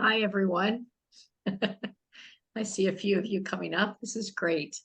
Hi, everyone. I see a few of you coming up. This is great.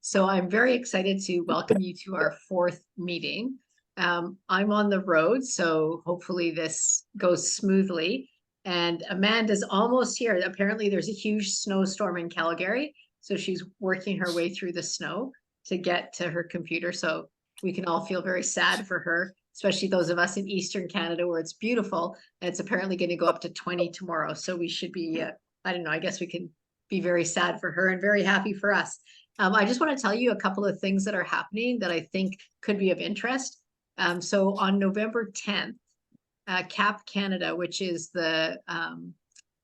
So I'm very excited to welcome you to our fourth meeting. I'm on the road, so hopefully this goes smoothly. And Amanda's almost here. Apparently, there's a huge snowstorm in Calgary, so she's working her way through the snow to get to her computer. So we can all feel very sad for her, especially those of us in Eastern Canada where it's beautiful. And it's apparently going to go up to 20 tomorrow. So we should be, I don't know, I guess we can be very sad for her and very happy for us. I just want to tell you a couple of things that are happening that I think could be of interest. So on November 10th, CAP Canada, which is the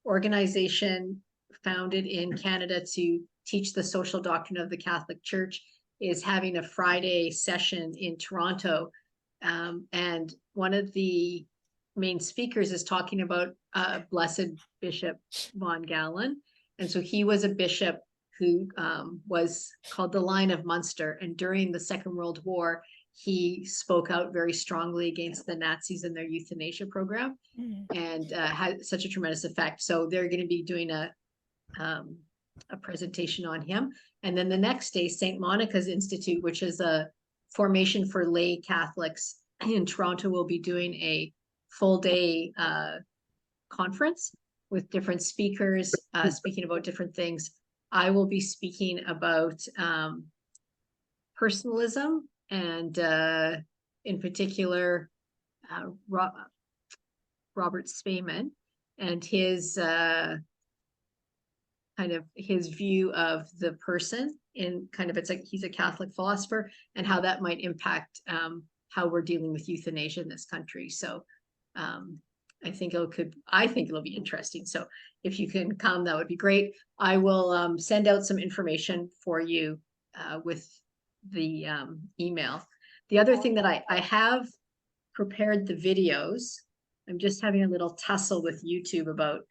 organization founded in Canada to teach the social doctrine of the Catholic Church, is having a Friday session in Toronto. And one of the main speakers is talking about Blessed Bishop Von Galen. And so he was a bishop who was called the Lion of Munster. And during the Second World War, he spoke out very strongly against the Nazis and their euthanasia program and had such a tremendous effect. So they're going to be doing a presentation on him. And then the next day, St. Monica's Institute, which is a formation for lay Catholics in Toronto, will be doing a full day conference with different speakers speaking about different things. I will be speaking about personalism and in particular Robert Spayman and his kind of his view of the person in kind of, it's like he's a Catholic philosopher and how that might impact how we're dealing with euthanasia in this country. So I think it'll be interesting. So if you can come, that would be great. I will send out some information for you with the email. The other thing that I have prepared the videos. I'm just having a little tussle with YouTube about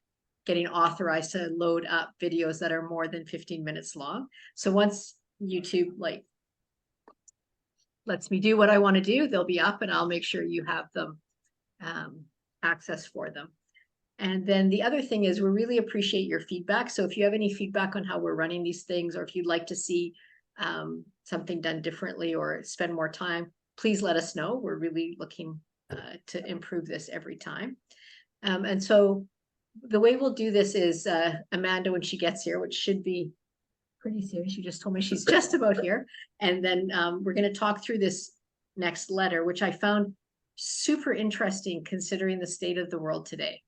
getting authorized to load up videos that are more than 15 minutes long. So once YouTube lets me do what I want to do, they'll be up and I'll make sure you have them access for them. And then the other thing is we really appreciate your feedback. So if you have any feedback on how we're running these things, or if you'd like to see something done differently or spend more time, please let us know. We're really looking to improve this every time. And so the way we'll do this is Amanda, when she gets here, which should be pretty soon, she just told me she's just about here. And then we're going to talk through this next letter, which I found super interesting considering the state of the world today.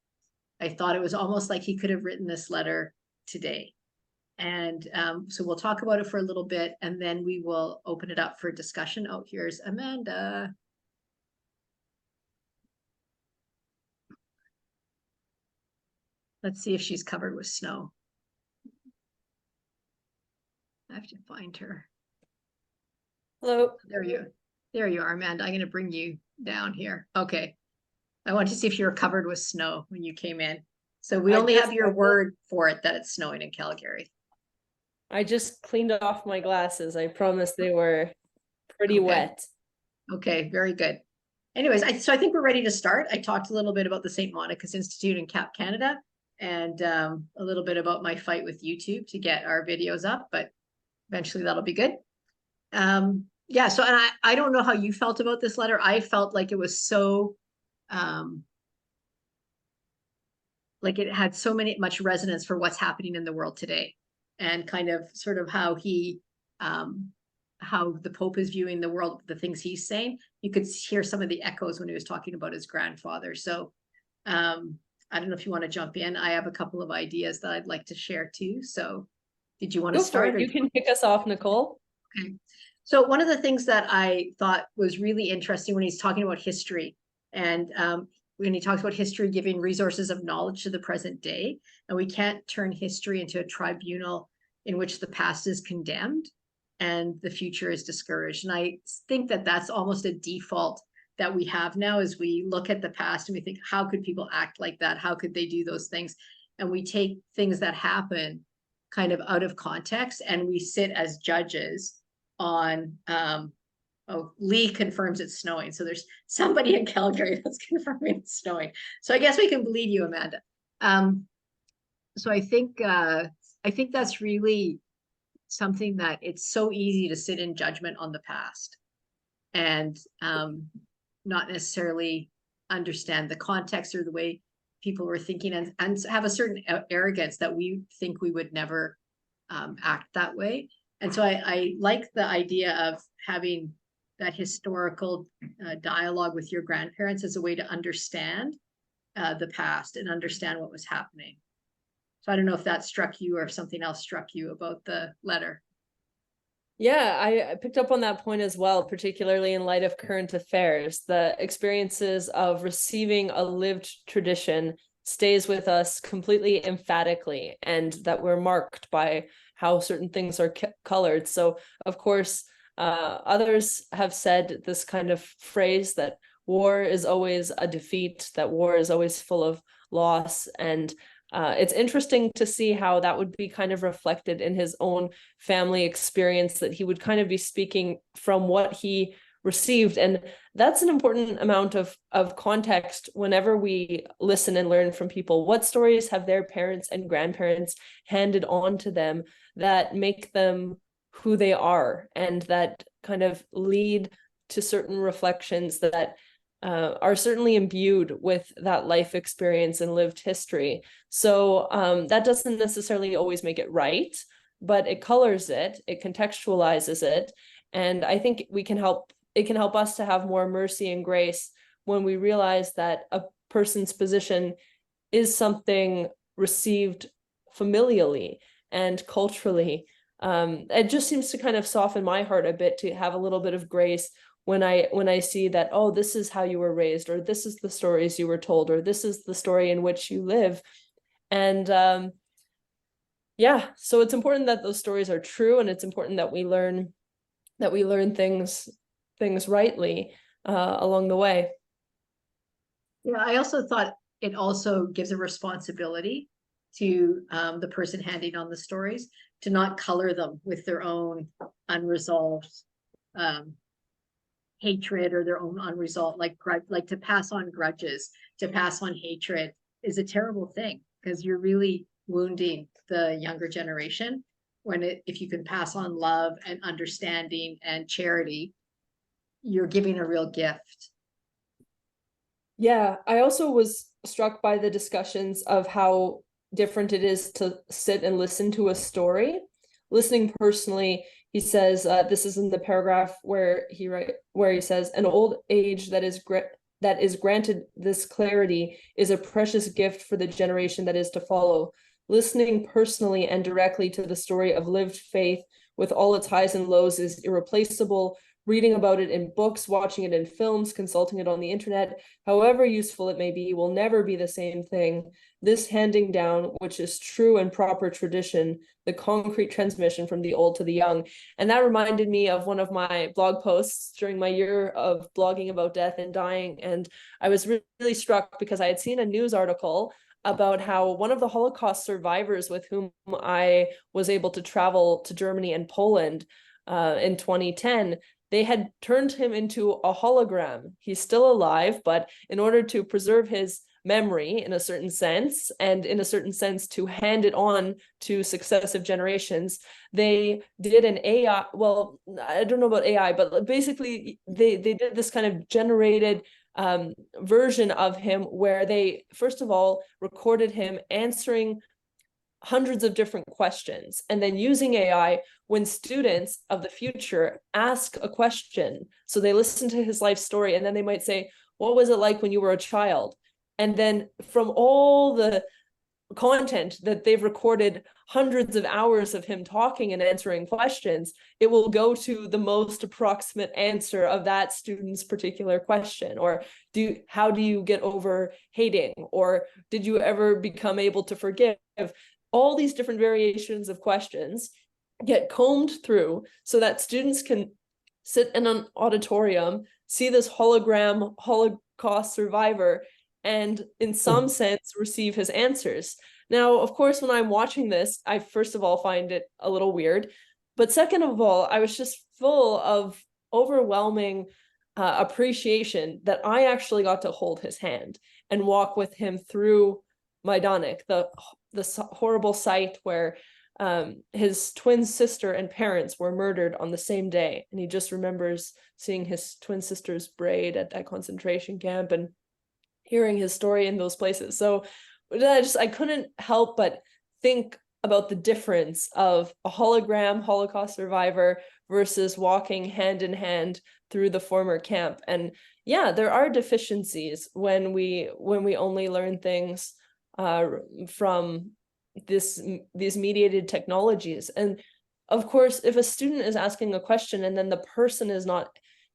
I thought it was almost like he could have written this letter today. And so we'll talk about it for a little bit and then we will open it up for discussion. Oh, here's Amanda. Let's see if she's covered with snow. I have to find her. Hello. There you are, Amanda. I'm going to bring you down here. Okay. I want to see if you were covered with snow when you came in. So we only have your word for it that it's snowing in Calgary. I just cleaned off my glasses. I promise they were pretty wet. Okay, very good. Anyways, so I think we're ready to start. I talked a little bit about the St. Monica's Institute and CAP Canada and a little bit about my fight with YouTube to get our videos up, but eventually that'll be good. Yeah, so and I don't know how you felt about this letter. I felt like it was so like it had so much resonance for what's happening in the world today and kind of sort of how he how the Pope is viewing the world, the things he's saying. You could hear some of the echoes when he was talking about his grandfather. So I don't know if you want to jump in. I have a couple of ideas that I'd like to share too. So did you want to start? You can kick us off, Nicole. Okay. So one of the things that I thought was really interesting when he's talking about history and when he talks about history giving resources of knowledge to the present day, and we can't turn history into a tribunal in which the past is condemned and the future is discouraged. And I think that that's almost a default that we have now as we look at the past and we think, how could people act like that? How could they do those things? And we take things that happen kind of out of context and we sit as judges on oh, Lee confirms it's snowing. So there's somebody in Calgary that's confirming it's snowing. So I guess we can believe you, Amanda. So I think that's really something that it's so easy to sit in judgment on the past and not necessarily understand the context or the way people were thinking, and have a certain arrogance that we think we would never act that way. And so I like the idea of having that historical dialogue with your grandparents as a way to understand the past and understand what was happening. So I don't know if that struck you or if something else struck you about the letter. Yeah, I picked up on that point as well, particularly in light of current affairs. The experiences of receiving a lived tradition stays with us completely emphatically, and that we're marked by how certain things are colored. So, of course, others have said this kind of phrase that war is always a defeat, that war is always full of loss, and it's interesting to see how that would be kind of reflected in his own family experience, that he would kind of be speaking from what he received. And that's an important amount of context whenever we listen and learn from people. What stories have their parents and grandparents handed on to them that make them who they are, and that kind of lead to certain reflections that are certainly imbued with that life experience and lived history. So that doesn't necessarily always make it right, but it colors it, it contextualizes it. And I think it can help us to have more mercy and grace when we realize that a person's position is something received familially and culturally. It just seems to kind of soften my heart a bit to have a little bit of grace when I see that, oh, this is how you were raised, or this is the stories you were told, or this is the story in which you live. And yeah, so it's important that those stories are true, and it's important that we learn things rightly along the way. Yeah, I also thought it also gives a responsibility to the person handing on the stories to not color them with their own unresolved hatred, or their own unresolved, like to pass on grudges, to pass on hatred is a terrible thing, because you're really wounding the younger generation. If you can pass on love and understanding and charity, you're giving a real gift. Yeah, I also was struck by the discussions of how different it is to sit and listen to a story. Listening personally, he says, this is in the paragraph where he says, an old age that is granted this clarity is a precious gift for the generation that is to follow. Listening personally and directly to the story of lived faith with all its highs and lows is irreplaceable. Reading about it in books, watching it in films, consulting it on the internet, however useful it may be, will never be the same thing. This handing down, which is true and proper tradition, the concrete transmission from the old to the young. And that reminded me of one of my blog posts during my year of blogging about death and dying. And I was really struck because I had seen a news article about how one of the Holocaust survivors with whom I was able to travel to Germany and Poland in 2010, they had turned him into a hologram. He's still alive, but in order to preserve his memory in a certain sense, and in a certain sense to hand it on to successive generations, they did an AI, well, I don't know about AI, but basically they did this kind of generated version of him where they, first of all, recorded him answering hundreds of different questions, and then using AI when students of the future ask a question. So they listen to his life story, and then they might say, what was it like when you were a child? And then from all the content that they've recorded, hundreds of hours of him talking and answering questions, it will go to the most approximate answer of that student's particular question. Or how do you get over hating? Or did you ever become able to forgive? All these different variations of questions get combed through so that students can sit in an auditorium, see this hologram Holocaust survivor, and in some sense receive his answers. Now, of course, when I'm watching this, I first of all find it a little weird, but second of all, I was just full of overwhelming appreciation that I actually got to hold his hand and walk with him through Majdanek, the this horrible sight where his twin sister and parents were murdered on the same day, and he just remembers seeing his twin sister's braid at that concentration camp and hearing his story in those places. So I couldn't help but think about the difference of a hologram Holocaust survivor versus walking hand in hand through the former camp. And yeah, there are deficiencies when we only learn things from these mediated technologies. And of course, if a student is asking a question and then the person is not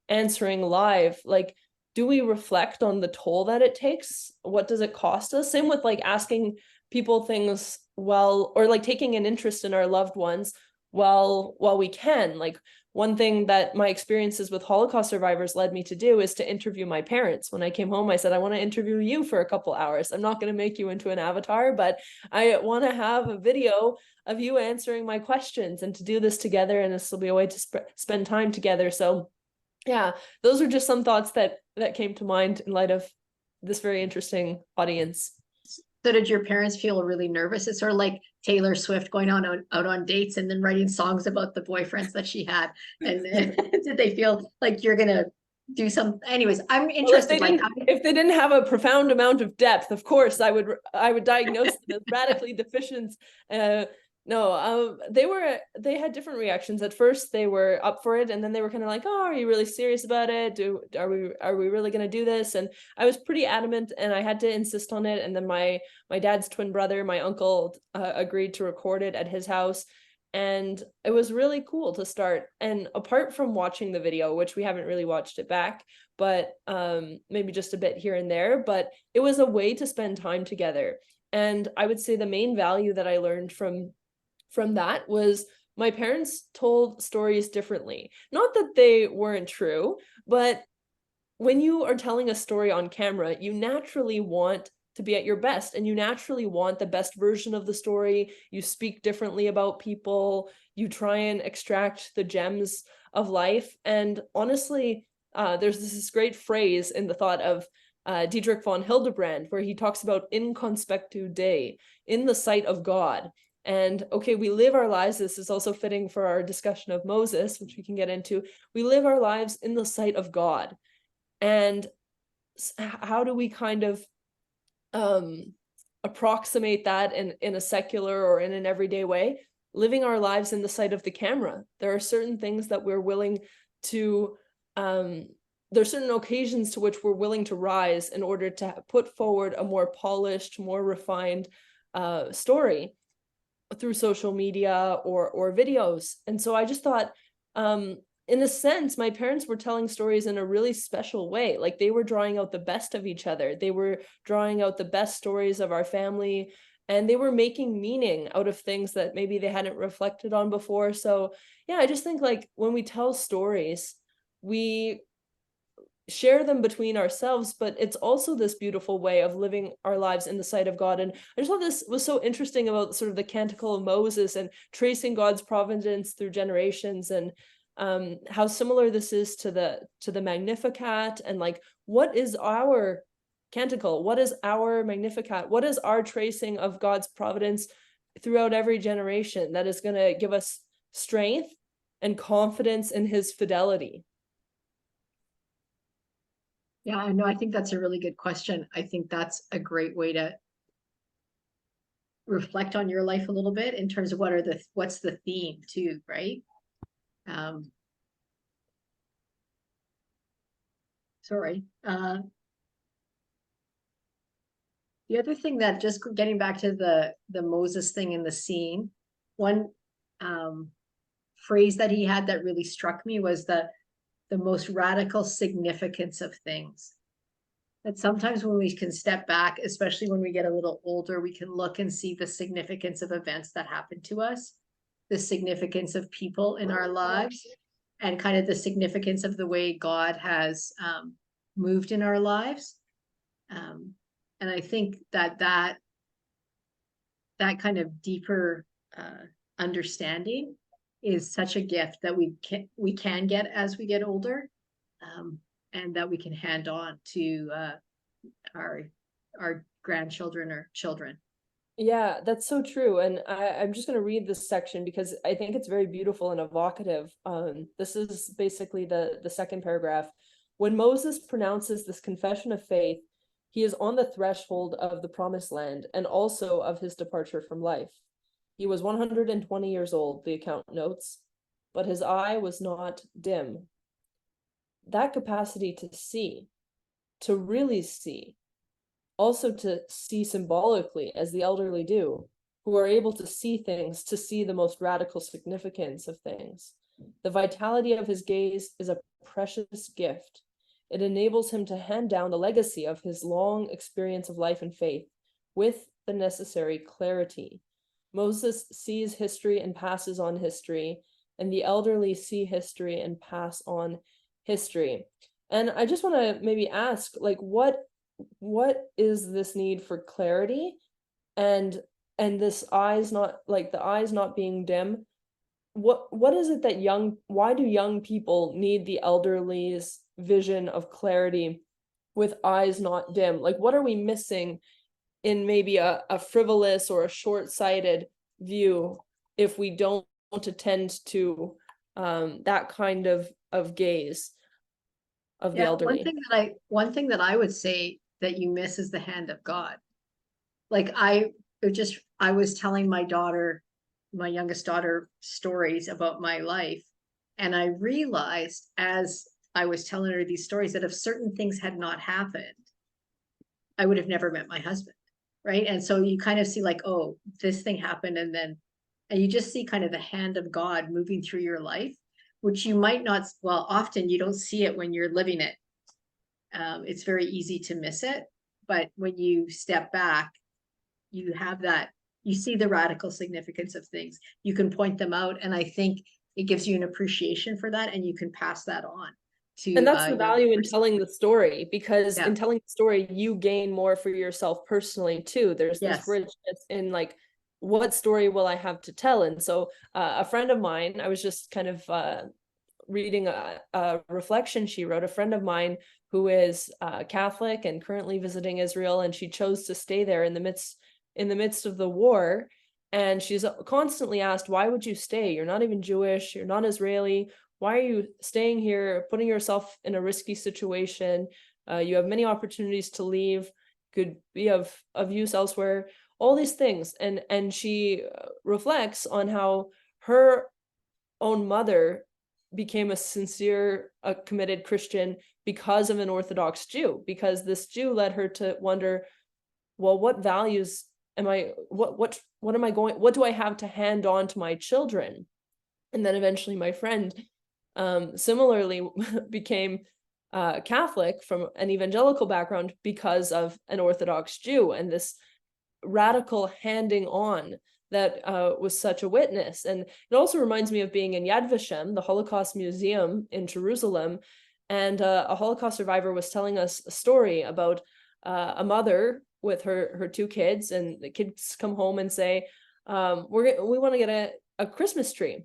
answering live, like, do we reflect on the toll that it takes? What does it cost us? Same with like asking people things or like taking an interest in our loved ones while we can. Like, one thing that my experiences with Holocaust survivors led me to do is to interview my parents. When I came home, I said, I want to interview you for a couple hours. I'm not going to make you into an avatar, but I want to have a video of you answering my questions, and to do this together. And this will be a way to spend time together. So yeah, those are just some thoughts that came to mind in light of this very interesting audience. So did your parents feel really nervous? It's sort of like Taylor Swift going out on dates and then writing songs about the boyfriends that she had. And did they feel like you're gonna do some? Anyways, I'm interested. Well, if they didn't have a profound amount of depth, of course, I would diagnose them as radically deficient. No, they had different reactions. At first, they were up for it, and then they were kind of like, "Oh, are you really serious about it? Are we really going to do this?" And I was pretty adamant, and I had to insist on it. And then my dad's twin brother, my uncle, agreed to record it at his house, and it was really cool to start. And apart from watching the video, which we haven't really watched it back, but maybe just a bit here and there, but it was a way to spend time together. And I would say the main value that I learned from that was my parents told stories differently. Not that they weren't true, but when you are telling a story on camera, you naturally want to be at your best, and you naturally want the best version of the story. You speak differently about people, you try and extract the gems of life. And honestly, there's this great phrase in the thought of Dietrich von Hildebrand, where he talks about in conspectu Dei, in the sight of God. And okay, we live our lives, this is also fitting for our discussion of Moses, which we can get into. We live our lives in the sight of God. And how do we kind of approximate that in a secular or in an everyday way? Living our lives in the sight of the camera. There are certain things that we're willing to there are certain occasions to which we're willing to rise in order to put forward a more polished, more refined story through social media or videos. And so I just thought, in a sense, my parents were telling stories in a really special way. Like, they were drawing out the best of each other. They were drawing out the best stories of our family, and they were making meaning out of things that maybe they hadn't reflected on before. So yeah, I just think, like, when we tell stories, we share them between ourselves, but it's also this beautiful way of living our lives in the sight of God. And I just thought this was so interesting about sort of the Canticle of Moses and tracing God's providence through generations, and how similar this is to the Magnificat. And like, what is our canticle? What is our Magnificat? What is our tracing of God's providence throughout every generation that is going to give us strength and confidence in his fidelity? Yeah, I know. I think that's a really good question. I think that's a great way to reflect on your life a little bit in terms of what's the theme too, right? Sorry. The other thing that, just getting back to the Moses thing in the scene, one phrase that he had that really struck me was the most radical significance of things. That sometimes when we can step back, especially when we get a little older, we can look and see the significance of events that happen to us, the significance of people in our lives, and kind of the significance of the way God has moved in our lives. And I think that kind of deeper understanding is such a gift that we can get as we get older, and that we can hand on to our grandchildren or children. Yeah, that's so true. And I'm just going to read this section because I think it's very beautiful and evocative. This is basically the second paragraph. When Moses pronounces this confession of faith, he is on the threshold of the promised land and also of his departure from life. He was 120 years old, the account notes, but his eye was not dim. That capacity to see, to really see, also to see symbolically, as the elderly do, who are able to see things, to see the most radical significance of things. The vitality of his gaze is a precious gift. It enables him to hand down the legacy of his long experience of life and faith with the necessary clarity. Moses sees history and passes on history, and the elderly see history and pass on history. And I just want to maybe ask, like, what is this need for clarity, and this eyes not, like, the eyes not being dim? What is it that why do young people need the elderly's vision of clarity with eyes not dim? Like, what are we missing in maybe a frivolous or a short-sighted view if we don't attend to that kind of gaze of the Yeah, elderly? one thing that I would say that you miss is the hand of God. Like I was telling my daughter, my youngest daughter, stories about my life. And I realized as I was telling her these stories that if certain things had not happened, I would have never met my husband. Right. And so you kind of see like, oh, this thing happened. And you just see kind of the hand of God moving through your life, which you might not, well, often you don't see it when you're living it. It's very easy to miss it. But when you step back, you have that, you see the radical significance of things. You can point them out. And I think it gives you an appreciation for that. And you can pass that on And to that's the younger value in person. telling the story, because Yeah. in telling the story, you gain more for yourself personally too. There's this Yes. richness in, like, what story will I have to tell? And so a friend of mine, I was just kind of reading a reflection she wrote. A friend of mine who is Catholic and currently visiting Israel, and she chose to stay there in the midst of the war. And she's constantly asked, why would you stay? You're not even Jewish, you're not Israeli. Why are you staying here, putting yourself in a risky situation? You have many opportunities to leave, could be of use elsewhere, all these things. And she reflects on how her own mother became a sincere, a committed Christian because of an Orthodox Jew, because this Jew led her to wonder, well, what values am I, what am I going, what do I have to hand on to my children? And then eventually my friend similarly became Catholic from an evangelical background because of an Orthodox Jew, and this radical handing on that was such a witness. And it also reminds me of being in Yad Vashem, the Holocaust Museum in Jerusalem, and a Holocaust survivor was telling us a story about a mother with her two kids, and the kids come home and say, we want to get a Christmas tree.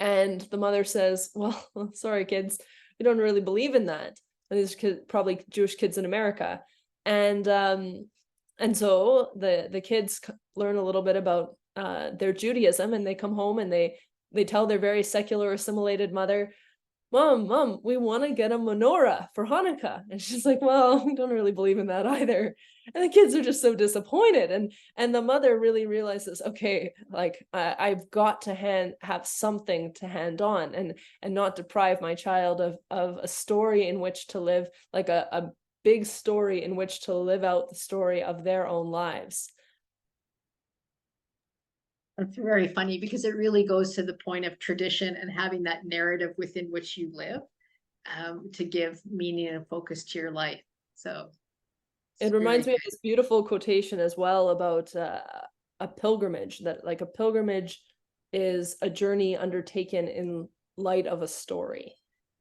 And the mother says, well, sorry, kids, we don't really believe in that. And these kids, probably Jewish kids in America. And so the kids learn a little bit about their Judaism, and they come home and they tell their very secular assimilated mother, Mom, we want to get a menorah for Hanukkah. And she's like, well, we don't really believe in that either. And the kids are just so disappointed. And the mother really realizes, okay, like I've got to have something to hand on, and not deprive my child of a story in which to live, like a big story in which to live out the story of their own lives. That's very funny because it really goes to the point of tradition and having that narrative within which you live, to give meaning and focus to your life. So It it's reminds very me of good. this beautiful quotation as well about a pilgrimage, that like a pilgrimage is a journey undertaken in light of a story.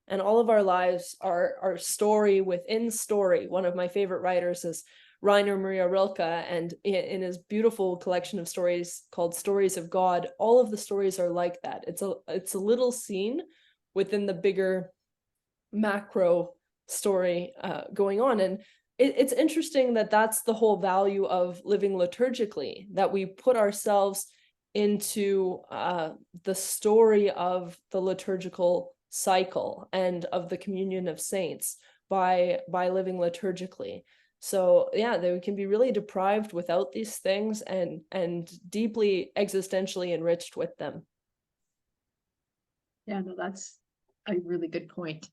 And all of our lives are story within story. One of my favorite writers is Rainer Maria Rilke, and in his beautiful collection of stories called Stories of God, all of the stories are like that. It's a little scene within the bigger macro story going on. And it's interesting that that's the whole value of living liturgically, that we put ourselves into the story of the liturgical cycle and of the communion of saints by living liturgically. So yeah, they can be really deprived without these things and deeply existentially enriched with them. Yeah, no, that's a really good point.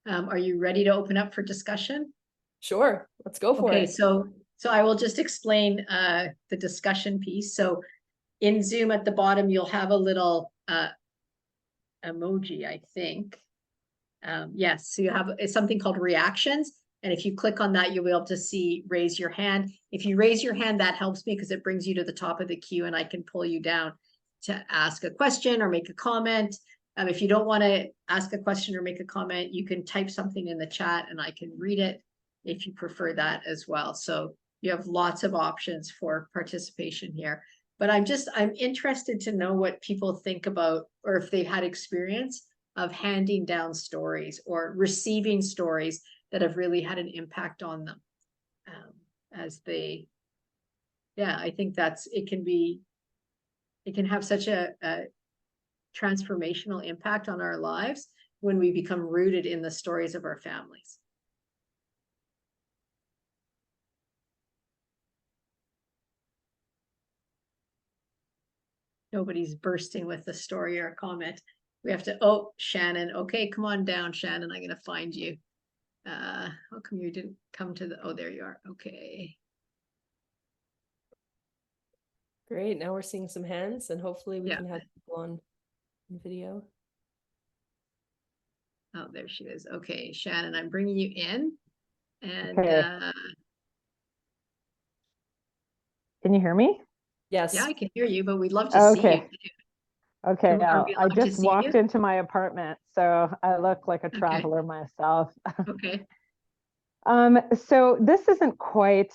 Are you ready to open up for discussion? Sure, let's go for Okay, it. so I will just explain the discussion piece. So in Zoom at the bottom, you'll have a little emoji, I think. Yes, so you have it's something called reactions. And if you click on that, you'll be able to see raise your hand. If you raise your hand, that helps me because it brings you to the top of the queue and I can pull you down to ask a question or make a comment. If you don't want to ask a question or make a comment, you can type something in the chat and I can read it if you prefer that as well. So you have lots of options for participation here. But I'm interested to know what people think about, or if they've had experience of handing down stories or receiving stories that have really had an impact on them. As they, yeah, I think it can have such a transformational impact on our lives when we become rooted in the stories of our families. Nobody's bursting with a story or a comment. We have to, oh, Shannon. Okay, come on down, Shannon. I'm going to find you. How come you didn't come to oh, there you are. Okay. Great. Now we're seeing some hands and hopefully we can have people on video. Oh, there she is. Okay, Shannon, I'm bringing you in. And can you hear me? Yes. Yeah, I can hear you, but we'd love to see you. Okay. Are we I allowed to just see walked you? into my apartment, so I look like a Okay. traveler myself. Okay. So this isn't quite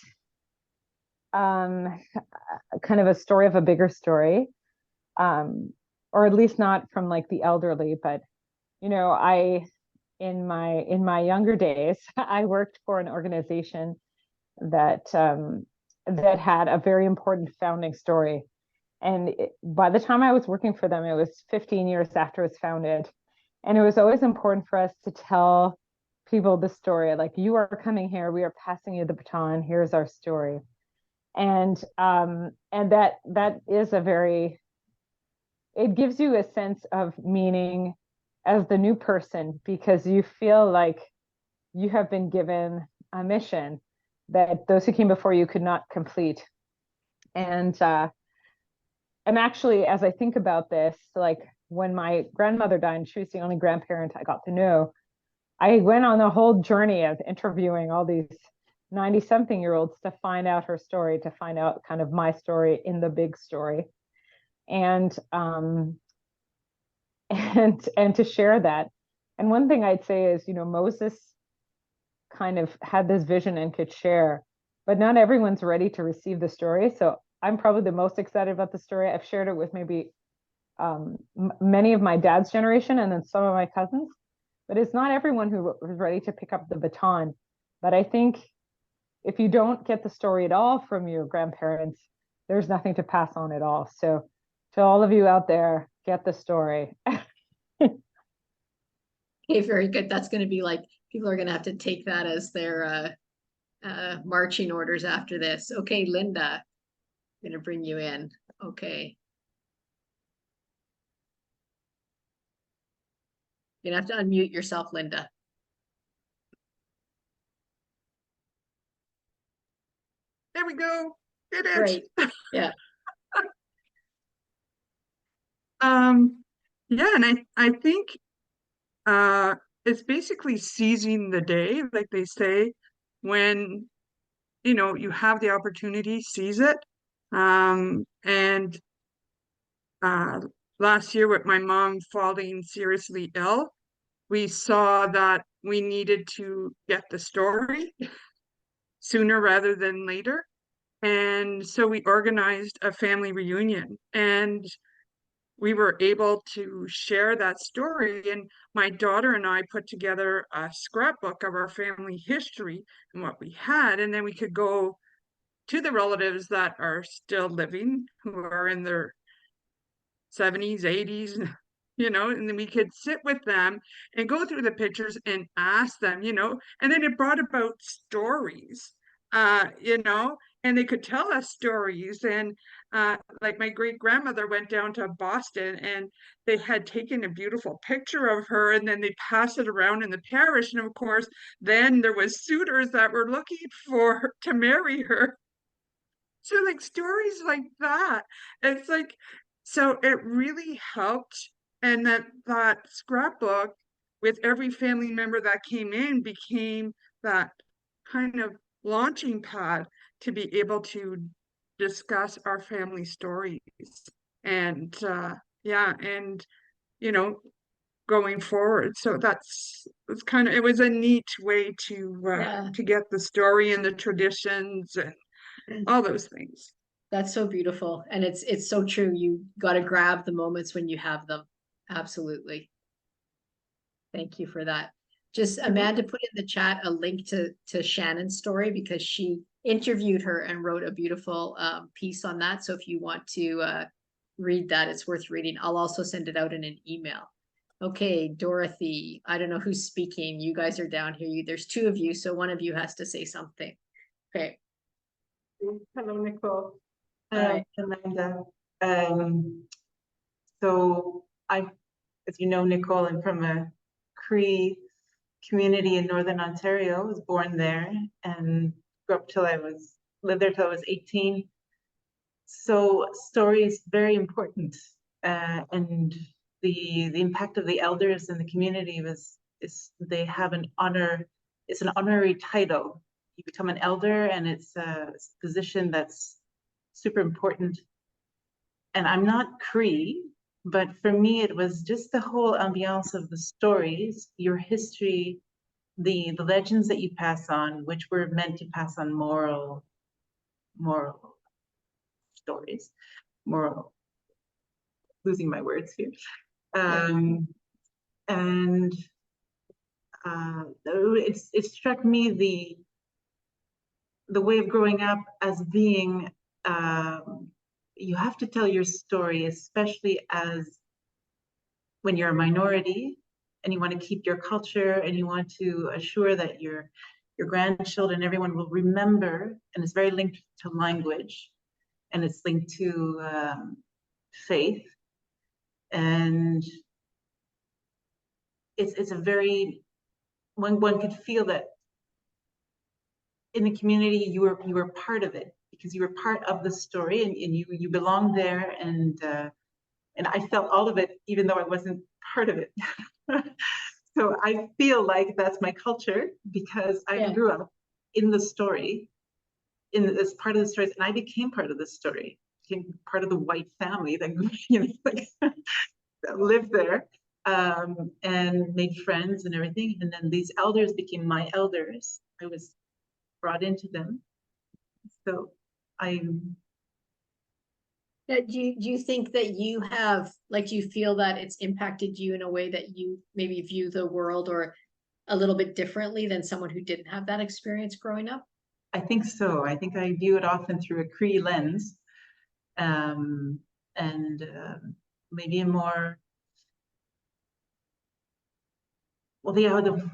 kind of a story of a bigger story, or at least not from like the elderly, but you know, in my younger days, I worked for an organization that that had a very important founding story. And by the time I was working for them, it was 15 years after it was founded. And it was always important for us to tell people the story, like, you are coming here, we are passing you the baton, here's our story. And that is a very, it gives you a sense of meaning as the new person, because you feel like you have been given a mission that those who came before you could not complete. And actually, as I think about this, like when my grandmother died, and she was the only grandparent I got to know, I went on a whole journey of interviewing all these 90-something-year-olds to find out her story, to find out kind of my story in the big story. And and to share that. And one thing I'd say is, you know, Moses kind of had this vision and could share, but not everyone's ready to receive the story. So I'm probably the most excited about the story. I've shared it with maybe many of my dad's generation and then some of my cousins, but it's not everyone who is ready to pick up the baton. But I think if you don't get the story at all from your grandparents, there's nothing to pass on at all. So to all of you out there, get the story. Okay, very good. That's going to be like, people are going to have to take that as their marching orders after this. Okay, Linda, I'm going to bring you in. Okay. You're going to have to unmute yourself, Linda. There we go. It is. Great. Yeah. Yeah, and I think it's basically seizing the day, like they say, when you know you have the opportunity, seize it. And last year with my mom falling seriously ill, we saw that we needed to get the story sooner rather than later. And so we organized a family reunion. And we were able to share that story. And my daughter and I put together a scrapbook of our family history and what we had. And then we could go to the relatives that are still living, who are in their 70s, 80s, and then we could sit with them and go through the pictures and ask them, and then it brought about stories, and they could tell us stories. And like my great grandmother went down to Boston and they had taken a beautiful picture of her and then they passed it around in the parish. And of course, then there was suitors that were looking for to marry her. So like stories like that, it's like, so it really helped. And that scrapbook with every family member that came in became that kind of launching pad to be able to discuss our family stories. And yeah, and you know, going forward. So it's kind of, it was a neat way Yeah. to get the story and the traditions and all those things. That's so beautiful. And it's so true. You got to grab the moments when you have them. Absolutely. Thank you for that. Just Amanda put in the chat a link to Shannon's story because she interviewed her and wrote a beautiful piece on that. So if you want to read that, it's worth reading. I'll also send it out in an email. Okay, Dorothy, I don't know who's speaking. You guys are down here. There's two of you, so one of you has to say something. Okay. Hello, Nicole. Hi. Amanda. So as you know, Nicole, I'm from a Cree community in Northern Ontario. I was born there and grew up lived there till I was 18. So story is very important, and the impact of the elders in the community they have an honor. It's an honorary title. You become an elder, and it's a position that's super important. And I'm not Cree, but for me, it was just the whole ambiance of the stories, your history, the legends that you pass on, which were meant to pass on moral stories, moral, losing my words here. And it struck me the way of growing up as being, you have to tell your story, especially as when you're a minority and you want to keep your culture and you want to assure that your grandchildren, everyone will remember, and it's very linked to language and it's linked to faith. And it's a very, one could feel that in the community you were part of it because you were part of the story and you belonged there, and I felt all of it even though I wasn't part of it. So I feel like that's my culture because I grew up in the story, as part of the stories, and I became part of the story, became part of the white family that that lived there, and made friends and everything. And then these elders became my elders. I was brought into them. So Do you think that you have, like, do you feel that it's impacted you in a way that you maybe view the world or a little bit differently than someone who didn't have that experience growing up? I think so. I think I view it often through a Cree lens, and maybe a more, well, the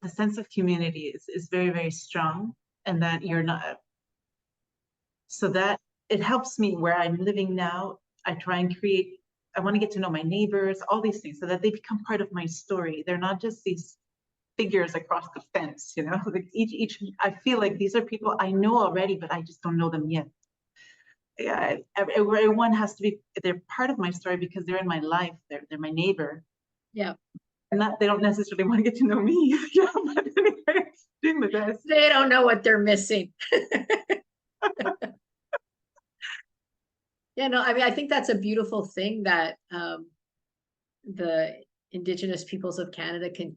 sense of community is very, very strong, and that you're not, so that it helps me where I'm living now. I try and I want to get to know my neighbors, all these things, so that they become part of my story. They're not just these figures across the fence, like each, I feel like these are people I know already, but I just don't know them yet. Yeah, everyone has to be, they're part of my story because they're in my life. They're my neighbor. Yeah. And they don't necessarily want to get to know me. But anyway, doing my best. They don't know what they're missing. Yeah, no, I mean, I think that's a beautiful thing that the Indigenous peoples of Canada can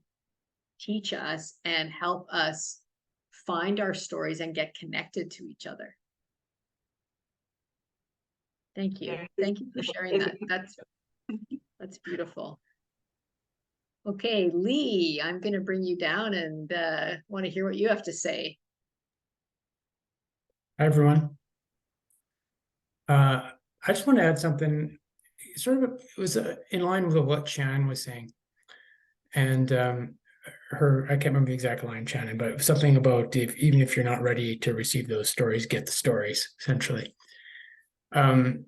teach us and help us find our stories and get connected to each other. Thank you. there. Thank you for sharing that. That's beautiful. Okay, Lee, I'm going to bring you down and want to hear what you have to say. Hi, everyone. I just want to add something. Sort of, it was in line with what Shannon was saying, and I can't remember the exact line, Shannon, but something about even if you're not ready to receive those stories, get the stories, essentially. And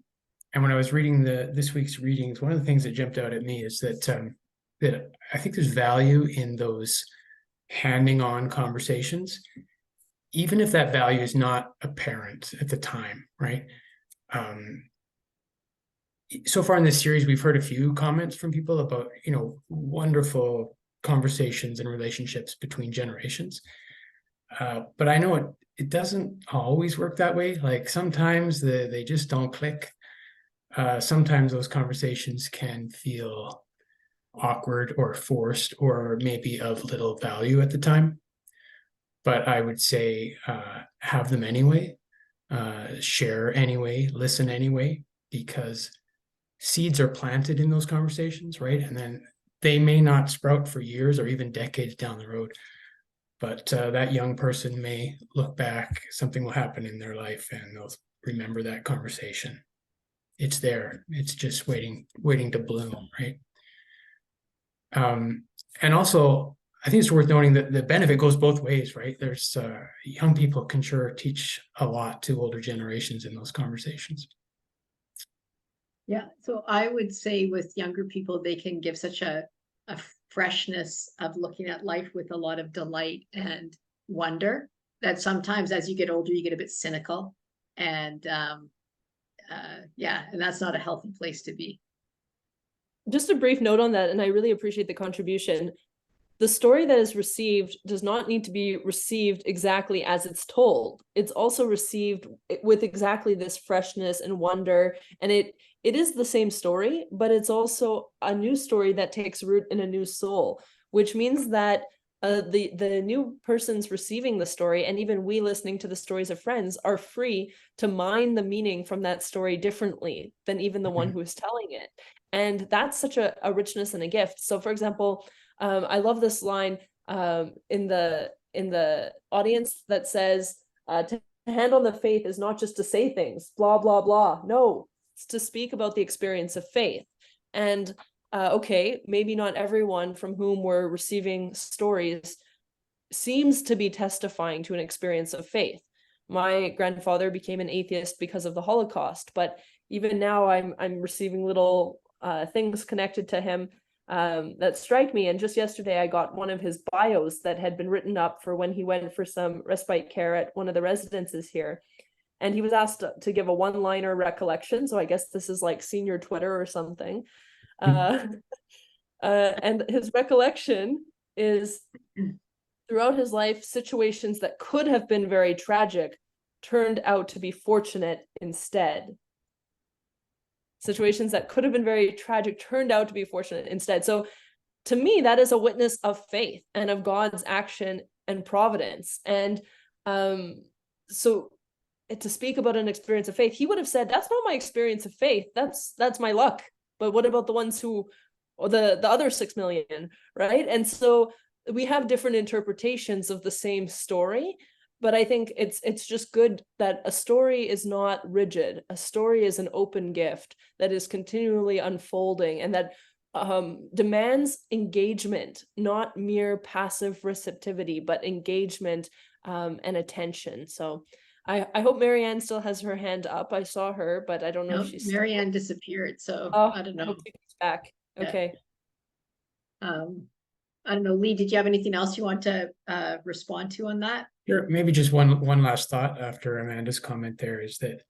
when I was reading this week's readings, one of the things that jumped out at me is that that I think there's value in those handing on conversations, even if that value is not apparent at the time, right? So far in this series, we've heard a few comments from people about, wonderful conversations and relationships between generations. But I know it doesn't always work that way. Like sometimes they just don't click. Sometimes those conversations can feel awkward or forced or maybe of little value at the time. But I would say have them anyway, share anyway, listen anyway, because seeds are planted in those conversations, right? And then they may not sprout for years or even decades down the road, but that young person may look back, something will happen in their life and they'll remember that conversation. It's there. It's just waiting to bloom, right? And also, I think it's worth noting that the benefit goes both ways, right? There's young people can sure teach a lot to older generations in those conversations. Yeah, so I would say with younger people, they can give such a freshness of looking at life with a lot of delight and wonder that sometimes as you get older, you get a bit cynical. And and that's not a healthy place to be. Just a brief note on that, and I really appreciate the contribution. The story that is received does not need to be received exactly as it's told. It's also received with exactly this freshness and wonder. And it is the same story, but it's also a new story that takes root in a new soul, which means that the new persons receiving the story, and even we listening to the stories of friends, are free to mine the meaning from that story differently than even the one who is telling it. And that's such a richness and a gift. So for example, I love this line in the audience that says, to handle the faith is not just to say things, blah, blah, blah. No, it's to speak about the experience of faith. And okay, maybe not everyone from whom we're receiving stories seems to be testifying to an experience of faith. My grandfather became an atheist because of the Holocaust, but even now I'm receiving little things connected to him that strike me. And just yesterday, I got one of his bios that had been written up for when he went for some respite care at one of the residences here. And he was asked to give a one-liner recollection. So I guess this is like senior Twitter or something. And his recollection is, throughout his life, situations that could have been very tragic turned out to be fortunate instead. Situations that could have been very tragic turned out to be fortunate instead. So to me, that is a witness of faith and of God's action and providence. And so to speak about an experience of faith, he would have said, that's not my experience of faith, that's my luck. But what about the ones who, or the other 6 million, right? And so we have different interpretations of the same story. But I think it's just good that a story is not rigid. A story is an open gift that is continually unfolding and that demands engagement, not mere passive receptivity, but engagement and attention. So I hope Marianne still has her hand up. I saw her, but I don't know if she's Marianne disappeared, so I don't I know. hope she's back. Okay. I don't know, Lee, did you have anything else you want to respond to on that? Sure. Maybe just one last thought after Amanda's comment there is that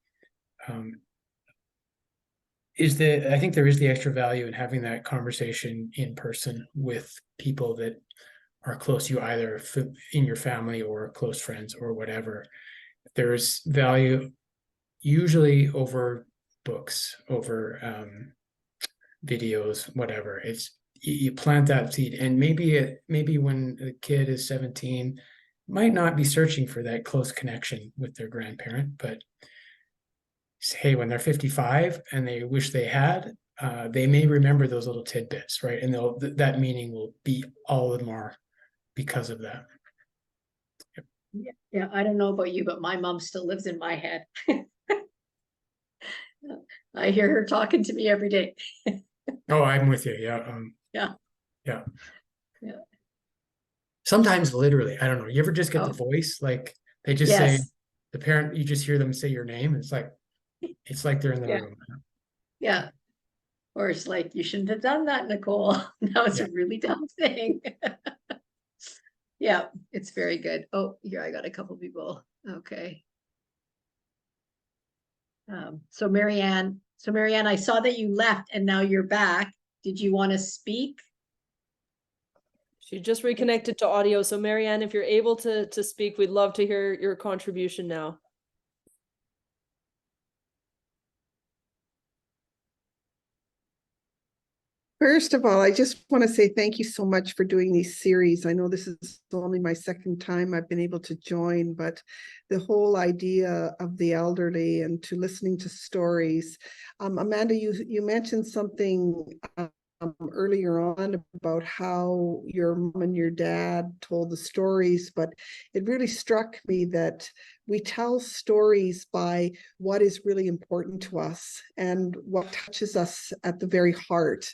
I think there is the extra value in having that conversation in person with people that are close to you, either in your family or close friends or whatever. There's value usually over books, over videos, whatever. It's you plant that seed, and maybe when a kid is 17, might not be searching for that close connection with their grandparent, but hey, when they're 55 and they wish they had, they may remember those little tidbits, right? And that meaning will be all the more because of that. Yeah, I don't know about you, but my mom still lives in my head. I hear her talking to me every day. Oh, I'm with you. Yeah. Yeah. Yeah. Yeah. Sometimes literally, I don't know. You ever just get the Oh. voice? Like they just say Yes. the parent, you just hear them say your name. It's like they're in the Yeah. room. Yeah. Or it's like, you shouldn't have done that, Nicole. That was Yeah. a really dumb thing. Yeah, it's very good. Oh, here I got a couple people. Okay. So Marianne, I saw that you left and now you're back. Did you want to speak? She just reconnected to audio. So Marianne, if you're able to speak, we'd love to hear your contribution now. First of all, I just want to say thank you so much for doing these series. I know this is only my second time I've been able to join, but the whole idea of the elderly and to listening to stories. Amanda, you mentioned something earlier on about how your mom and your dad told the stories, but it really struck me that we tell stories by what is really important to us and what touches us at the very heart.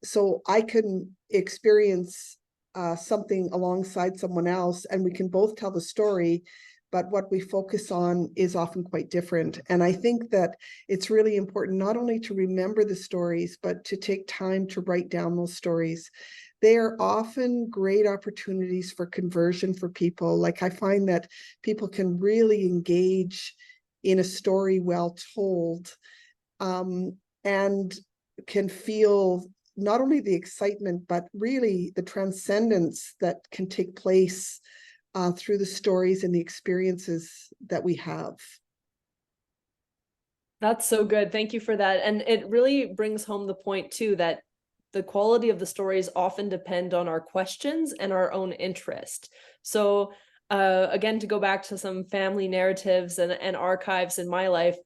So I can experience something alongside someone else and we can both tell the story, but what we focus on is often quite different. And I think that it's really important not only to remember the stories, but to take time to write down those stories. They are often great opportunities for conversion for people. Like I find that people can really engage in a story well told, and can feel not only the excitement, but really the transcendence that can take place through the stories and the experiences that we have. That's so good. Thank you for that. And it really brings home the point too, that the quality of the stories often depend on our questions and our own interest. So again, to go back to some family narratives and archives in my life,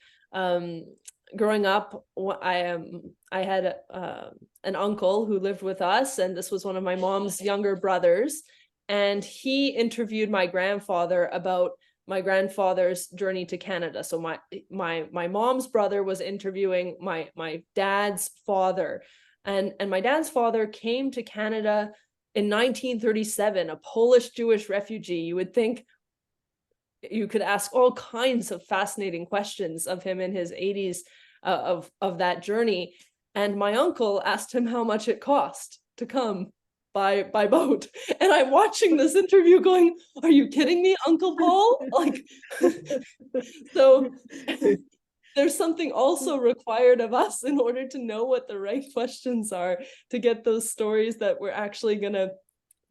growing up, I had an uncle who lived with us, and this was one of my mom's younger brothers. And he interviewed my grandfather about my grandfather's journey to Canada. So my mom's brother was interviewing my dad's father, and my dad's father came to Canada in 1937, a Polish Jewish refugee. You would think you could ask all kinds of fascinating questions of him in his 80s of that journey. And my uncle asked him how much it cost to come by boat. And I'm watching this interview going, are you kidding me, Uncle Paul? Like, so there's something also required of us in order to know what the right questions are to get those stories that we're actually going to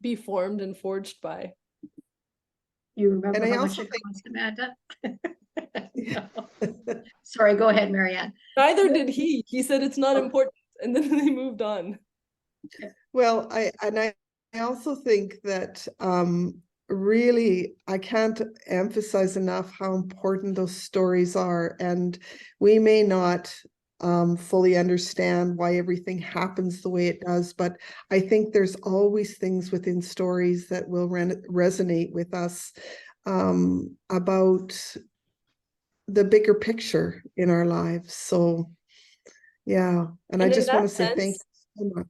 be formed and forged by. You remember how much it cost, Amanda? No. Sorry, go ahead, Marianne. Neither did he. He said it's not important, and then they moved on. Well, I also think that really I can't emphasize enough how important those stories are, and we may not fully understand why everything happens the way it does, but I think there's always things within stories that will resonate with us about the bigger picture in our lives. So yeah, and I just want to say thank you so much.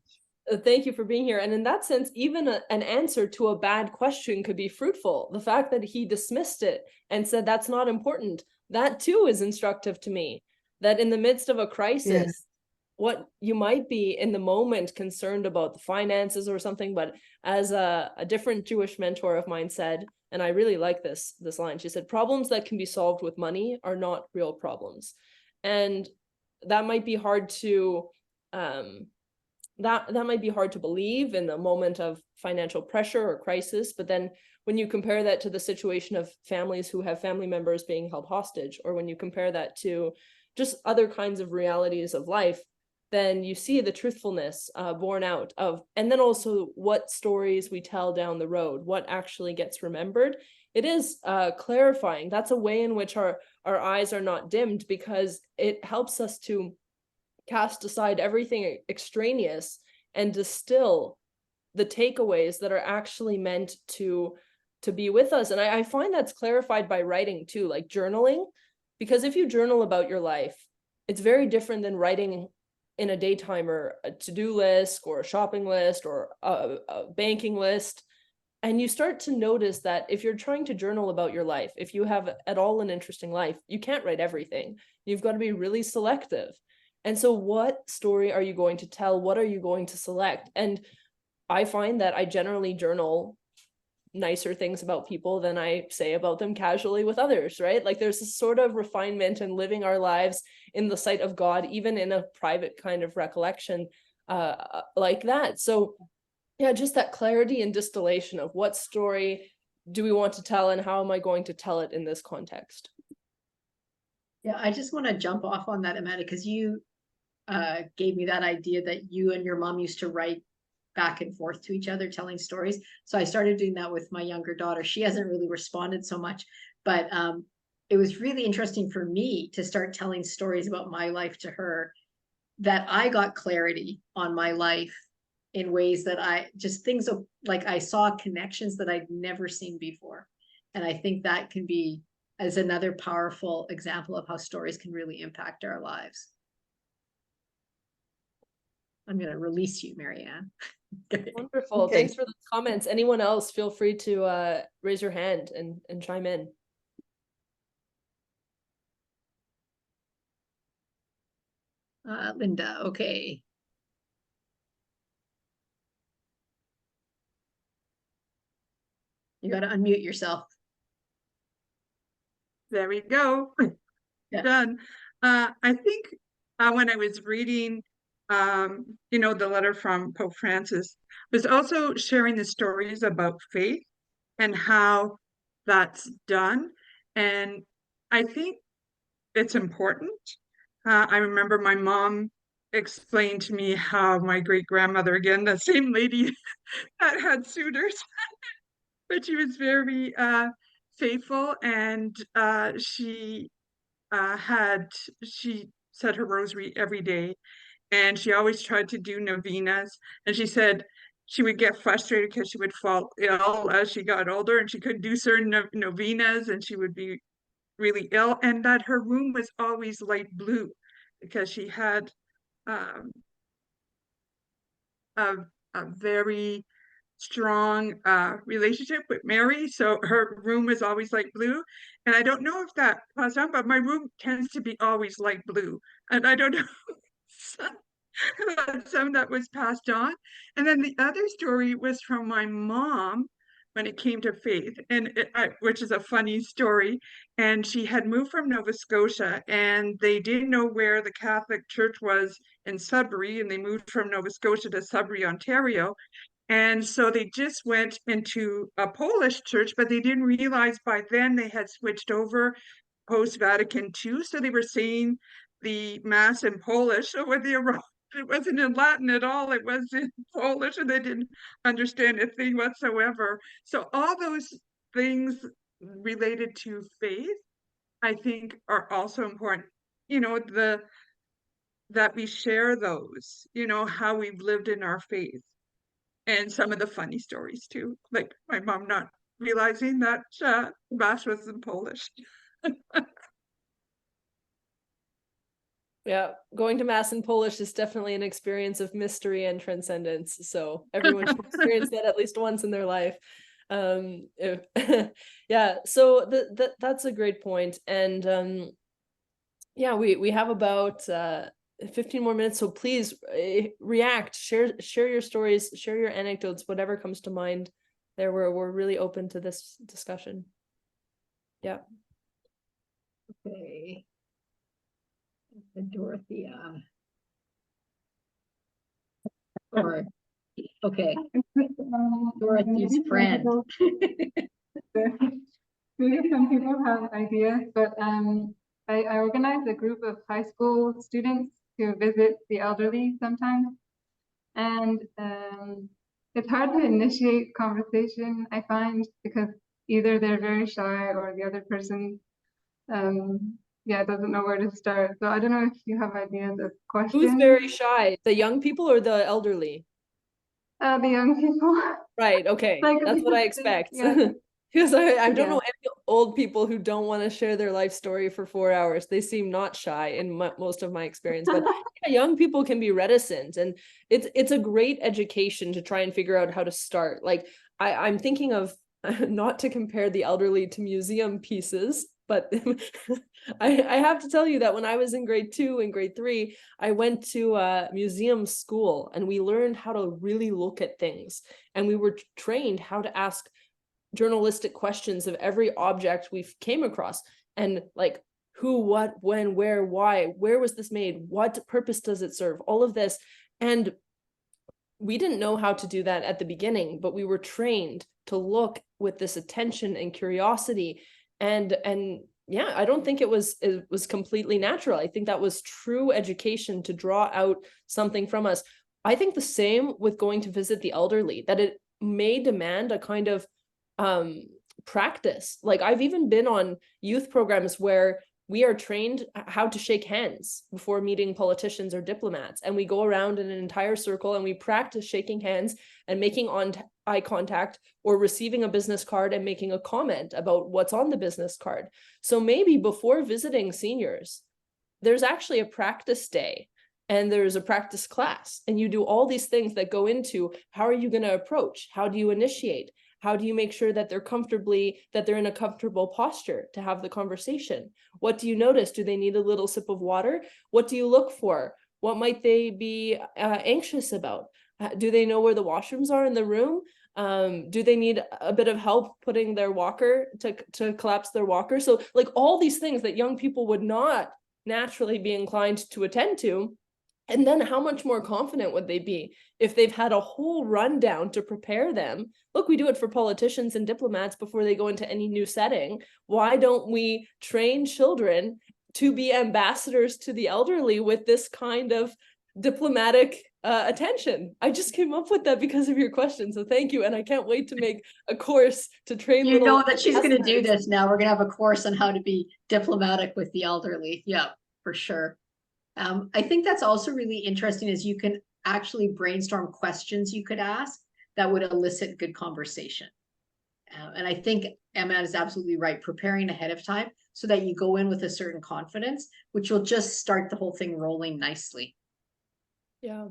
Thank you for being here. And in that sense, even an answer to a bad question could be fruitful. The fact that he dismissed it and said that's not important, that too is instructive to me. That in the midst of a crisis, what you might be in the moment concerned about the finances or something, but as a different Jewish mentor of mine said, and I really like this line, she said, problems that can be solved with money are not real problems. And that might be hard to that might be hard to believe in the moment of financial pressure or crisis, but then when you compare that to the situation of families who have family members being held hostage, or when you compare that to just other kinds of realities of life, then you see the truthfulness borne out of, and then also what stories we tell down the road, what actually gets remembered it is clarifying. That's a way in which our eyes are not dimmed, because it helps us to cast aside everything extraneous and distill the takeaways that are actually meant to be with us. And I find that's clarified by writing too, like journaling, because if you journal about your life, it's very different than writing in a daytime or a to-do list or a shopping list or a banking list. And you start to notice that if you're trying to journal about your life, if you have at all an interesting life, you can't write everything. You've got to be really selective. And so what story are you going to tell? What are you going to select? And I find that I generally journal nicer things about people than I say about them casually with others, right? Like there's this sort of refinement and living our lives in the sight of God, even in a private kind of recollection like that. So yeah, just that clarity and distillation of what story do we want to tell and how am I going to tell it in this context? Yeah, I just want to jump off on that, Amanda, because you gave me that idea that you and your mom used to write back and forth to each other telling stories. So I started doing that with my younger daughter. She hasn't really responded so much, but it was really interesting for me to start telling stories about my life to her, that I got clarity on my life in ways that I just things of, like I saw connections that I'd never seen before. And I think that can be as another powerful example of how stories can really impact our lives. I'm going to release you, Marianne. Wonderful. Okay. Thanks for the comments. Anyone else, feel free to raise your hand and chime in. Linda, okay. You got to unmute yourself. There we go. Yeah. Done. I think when I was reading, the letter from Pope Francis, was also sharing the stories about faith and how that's done. And I think it's important. I remember my mom explained to me how my great grandmother, again, the same lady that had suitors, but she was very faithful, and she said her rosary every day, and she always tried to do novenas. And she said she would get frustrated because she would fall ill as she got older, and she couldn't do certain novenas, and she would be really ill, and that her room was always light blue because she had um, a, a very strong relationship with Mary. So her room was always light blue. And I don't know if that passed on, but my room tends to be always light blue. And I don't know some that was passed on. And then the other story was from my mom when it came to faith, and which is a funny story. And she had moved from Nova Scotia, and they didn't know where the Catholic Church was in Sudbury, and they moved from Nova Scotia to Sudbury, Ontario. And so they just went into a Polish church, but they didn't realize by then they had switched over post-Vatican II. So they were saying the Mass in Polish. So when they arrived, it wasn't in Latin at all. It was in Polish, and they didn't understand a thing whatsoever. So all those things related to faith, I think, are also important. That we share those, how we've lived in our faith. And some of the funny stories too, like my mom not realizing that Mass was in Polish. Yeah, going to Mass in Polish is definitely an experience of mystery and transcendence. So everyone should experience that at least once in their life. Yeah, so that's a great point. And yeah, we have about 15 more minutes, so please react, share your stories, share your anecdotes, whatever comes to mind. There, we're really open to this discussion. Yeah. Okay. Dorothea. Or okay. Dorothy's friend. Maybe some people have ideas, but I organize a group of high school students to visit the elderly sometimes. And it's hard to initiate conversation, I find, because either they're very shy or the other person, yeah, doesn't know where to start. So I don't know if you have ideas of questions. Who's very shy? The young people or the elderly? The young people. Right, okay. Like, That's what I expect. yeah. Because I don't Yeah. know any old people who don't want to share their life story for 4 hours. They seem not shy in most of my experience. But yeah, young people can be reticent, and it's a great education to try and figure out how to start. Like I'm thinking of not to compare the elderly to museum pieces, but I have to tell you that when I was in grade 2 and grade 3, I went to a museum school and we learned how to really look at things. And we were trained how to ask journalistic questions of every object we came across, and like who, what, when, where, why, where was this made, what purpose does it serve, all of this. And we didn't know how to do that at the beginning, but we were trained to look with this attention and curiosity. And yeah, I don't think it was completely natural. I think that was true education to draw out something from us. I think the same with going to visit the elderly, that it may demand a kind of practice. Like I've even been on youth programs where we are trained how to shake hands before meeting politicians or diplomats. And we go around in an entire circle and we practice shaking hands and making eye contact, or receiving a business card and making a comment about what's on the business card. So maybe before visiting seniors, there's actually a practice day and there's a practice class, and you do all these things that go into how are you going to approach? How do you initiate? How do you make sure that they're in a comfortable posture to have the conversation? What do you notice? Do they need a little sip of water? What do you look for? What might they be anxious about? Do they know where the washrooms are in the room? Do they need a bit of help putting their walker to collapse their walker? So like all these things that young people would not naturally be inclined to attend to. And then how much more confident would they be if they've had a whole rundown to prepare them? Look, we do it for politicians and diplomats before they go into any new setting. Why don't we train children to be ambassadors to the elderly with this kind of diplomatic attention? I just came up with that because of your question. So thank you. And I can't wait to make a course to train You little know that she's going to do ambassadors. this now. We're going to have a course on how to be diplomatic with the elderly. Yeah, for sure. I think that's also really interesting is you can actually brainstorm questions you could ask that would elicit good conversation. And I think Emma is absolutely right. Preparing ahead of time so that you go in with a certain confidence, which will just start the whole thing rolling nicely. Yeah.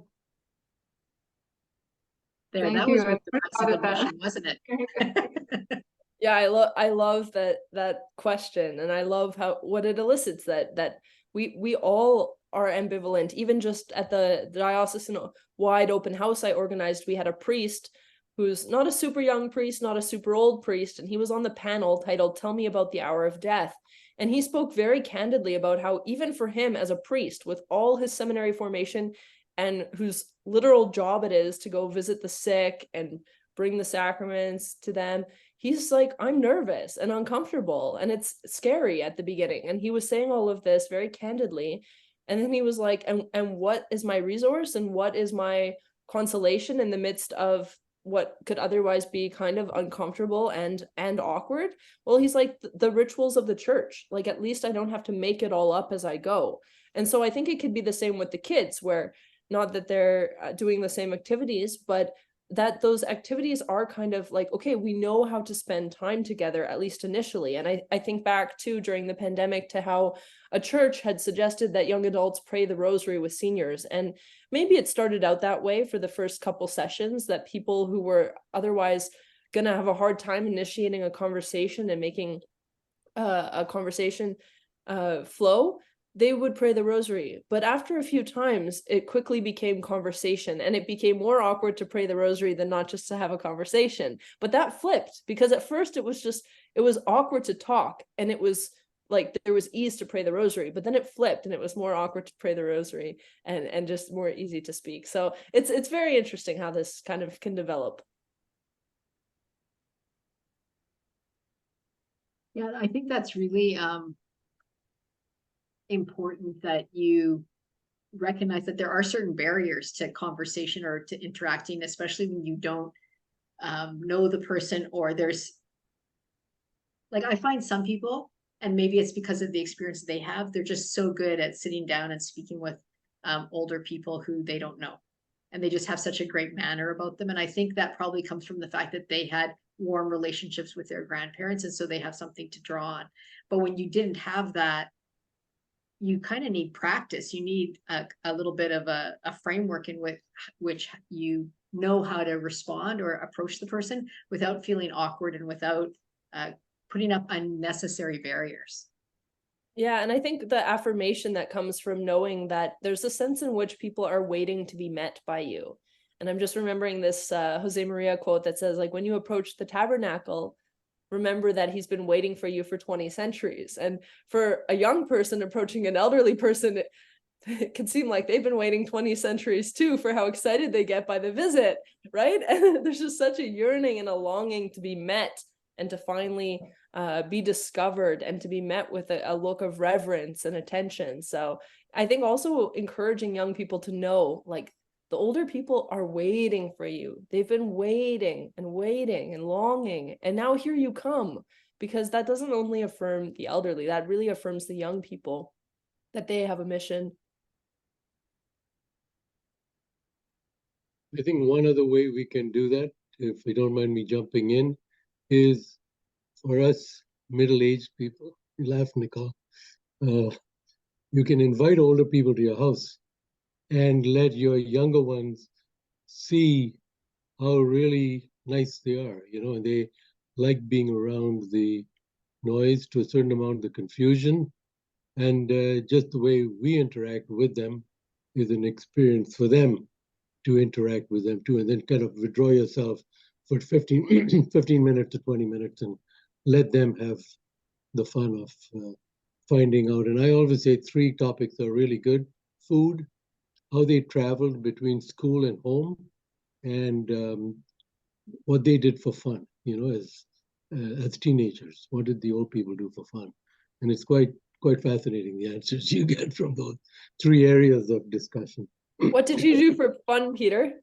There, Thank that you. was I with the never rest thought of of that. wasn't it? Yeah, I love that question, and I love what it elicits, that we all are ambivalent. Even just at the diocesan wide open house I organized, we had a priest who's not a super young priest, not a super old priest, and he was on the panel titled "Tell Me About the Hour of Death." And he spoke very candidly about how even for him as a priest with all his seminary formation, and whose literal job it is to go visit the sick and bring the sacraments to them, he's like, I'm nervous and uncomfortable and it's scary at the beginning. And he was saying all of this very candidly. And then he was like, and what is my resource and what is my consolation in the midst of what could otherwise be kind of uncomfortable and awkward? Well, he's like, the rituals of the church, like at least I don't have to make it all up as I go. And so I think it could be the same with the kids, where not that they're doing the same activities, but that those activities are kind of like, okay, we know how to spend time together, at least initially. And I think back to during the pandemic to how a church had suggested that young adults pray the rosary with seniors. And maybe it started out that way for the first couple sessions, that people who were otherwise going to have a hard time initiating a conversation and making a conversation flow, they would pray the rosary. But after a few times, it quickly became conversation, and it became more awkward to pray the rosary than not just to have a conversation. But that flipped, because at first it was awkward to talk, and it was like there was ease to pray the rosary, but then it flipped and it was more awkward to pray the rosary and just more easy to speak. So it's very interesting how this kind of can develop. Yeah, I think that's really important that you recognize that there are certain barriers to conversation or to interacting, especially when you don't know the person, or there's Like I find some people, and maybe it's because of the experience they have, they're just so good at sitting down and speaking with older people who they don't know. And they just have such a great manner about them. And I think that probably comes from the fact that they had warm relationships with their grandparents. And so they have something to draw on. But when you didn't have that, you kind of need practice. You need a little bit of a framework in which you know how to respond or approach the person without feeling awkward and without putting up unnecessary barriers. Yeah, and I think the affirmation that comes from knowing that there's a sense in which people are waiting to be met by you. And I'm just remembering this Jose Maria quote that says, like, when you approach the tabernacle, remember that he's been waiting for you for 20 centuries. And for a young person approaching an elderly person, it can seem like they've been waiting 20 centuries too for how excited they get by the visit, right? And there's just such a yearning and a longing to be met and to finally be discovered and to be met with a look of reverence and attention. So I think also encouraging young people to know, like, the older people are waiting for you. They've been waiting and waiting and longing, and now here you come, because that doesn't only affirm the elderly, that really affirms the young people that they have a mission. I think one other way we can do that, if you don't mind me jumping in, is for us middle-aged people, you laugh, Nicole, you can invite older people to your house and let your younger ones see how really nice they are, and they like being around the noise, to a certain amount, the confusion, and just the way we interact with them is an experience for them to interact with them too, and then kind of withdraw yourself for 15 minutes to 20 minutes and let them have the fun of finding out. And I always say 3 topics are really good: food, how they traveled between school and home, and what they did for fun, as teenagers. What did the old people do for fun? And it's quite fascinating, the answers you get from those 3 areas of discussion. What did you do for fun, Peter?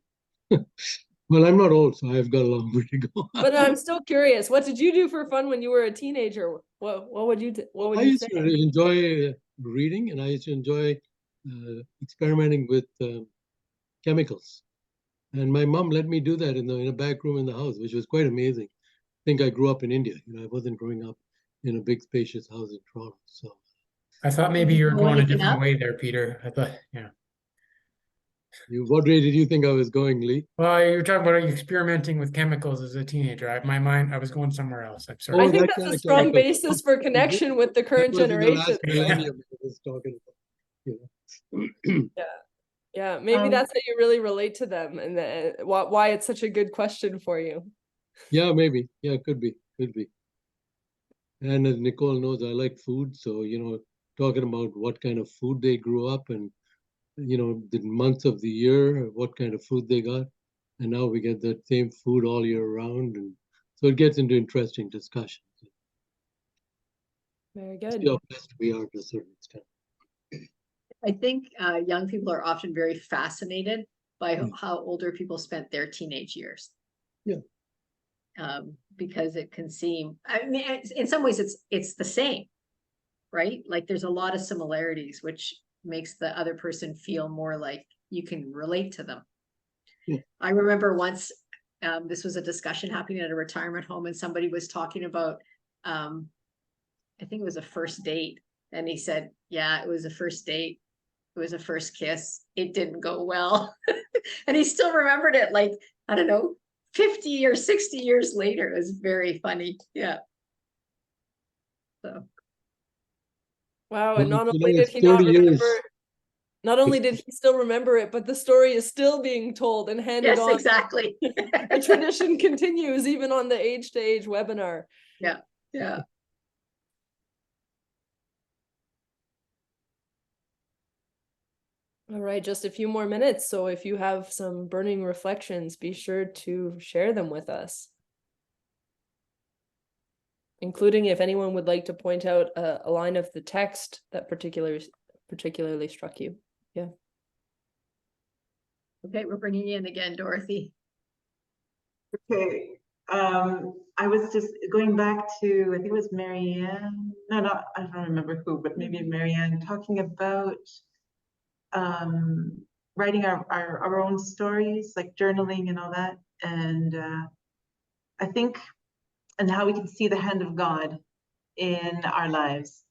Well, I'm not old, so I've got a long way to go. But I'm still curious. What did you do for fun when you were a teenager? What would you what would I you used say? to enjoy reading, and I used to enjoy experimenting with chemicals. And my mom let me do that in a back room in the house, which was quite amazing. I think I grew up in India. I wasn't growing up in a big spacious house in Toronto. So I thought maybe you were Blow going a anything different up? way there, Peter. I thought, yeah. what way did you think I was going, Lee? Well, you were talking about experimenting with chemicals as a teenager. I was going somewhere else. I'm sorry. I Oh, think that that's kind a of strong chemical. basis for connection with the That current was in the generation. last millennium I was talking about. Yeah, maybe that's how you really relate to them, and why it's such a good question for you. Yeah, maybe. Yeah, could be. And as Nicole knows, I like food. So, talking about what kind of food they grew up and, the months of the year, what kind of food they got. And now we get that same food all year round. And so it gets into interesting discussions. Very good. See how blessed we are to a certain extent. I think young people are often very fascinated by Yeah. how older people spent their teenage years. Yeah. Because it can seem, I mean, in some ways it's the same, right? Like there's a lot of similarities, which makes the other person feel more like you can relate to them. Yeah. I remember once, this was a discussion happening at a retirement home, and somebody was talking about, I think it was a first date, and he said, yeah, it was a first date. It was a first kiss. It didn't go well. And he still remembered it, like, I don't know, 50 or 60 years later. It was very funny. Yeah. So. Wow, and Well, not only did it's he not 30 years. remember, not only did he still remember it, but the story is still being told and handed Yes, on. exactly. The tradition continues even on the Age to Age webinar. Yeah. All right, just a few more minutes. So if you have some burning reflections, be sure to share them with us. Including if anyone would like to point out a line of the text that particularly struck you. Yeah. Okay, we're bringing you in again, Dorothy. Okay, I was just going back to, I think it was Marianne, no, not, I don't remember who, but maybe Marianne, talking about writing our own stories, like journaling and all that. And I think, and how we can see the hand of God in our lives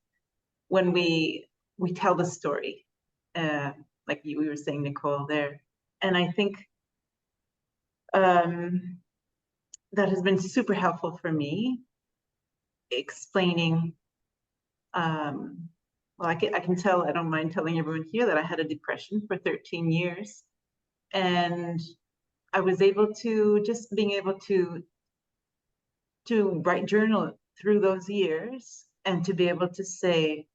when we tell the story, like we were saying, Nicole, there. And I think that has been super helpful for me, explaining, well, I can tell, I don't mind telling everyone here that I had a depression for 13 years. And I was able to, just being able to write journal through those years, and to be able to say,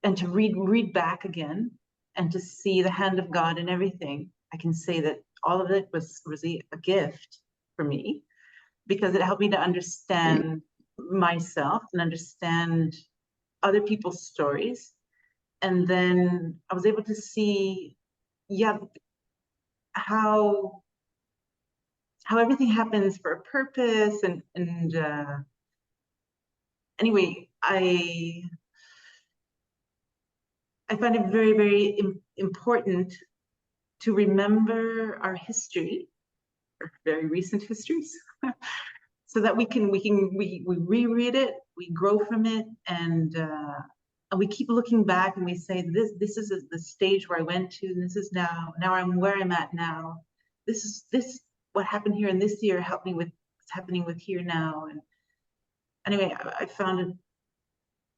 and to read back again, and to see the hand of God in everything. I can say that all of it was a gift for me, because it helped me to understand myself and understand other people's stories. And then I was able to see, yeah, how everything happens for a purpose. And anyway, I find it very, very important to remember our history, our very recent histories, so that we reread it, we grow from it, and we keep looking back, and we say, this is the stage where I went to, and this is now I'm where I'm at now. This what happened here in this year helped me with what's happening with here now. And anyway, I found it,